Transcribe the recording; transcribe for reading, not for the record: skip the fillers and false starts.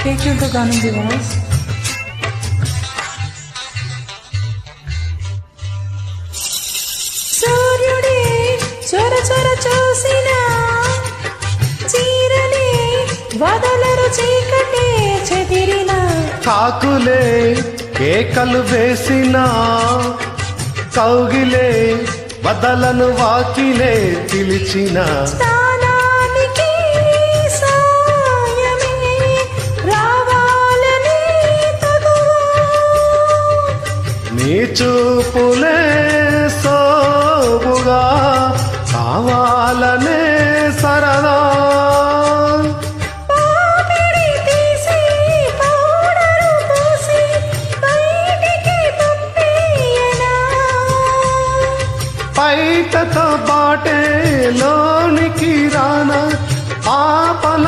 Stay tuned to Ganam Divas. సూర్యుడే చొర చొర చూసిన చీరలే వదలరు చీకటే చెదిరిన కాకులే కేకలు వేసిన కౌగిలే వదలను వాకిలే పిలిచిన స్థానానికి సాయమే రావాలని తగువ నీ చూపులే సోబుగా కావాలనే సరదా పాపిడి తీసి పౌడరు పూసి బయటికి పంపేయనా బయటతో బాటే లోనికి రానా ఆపన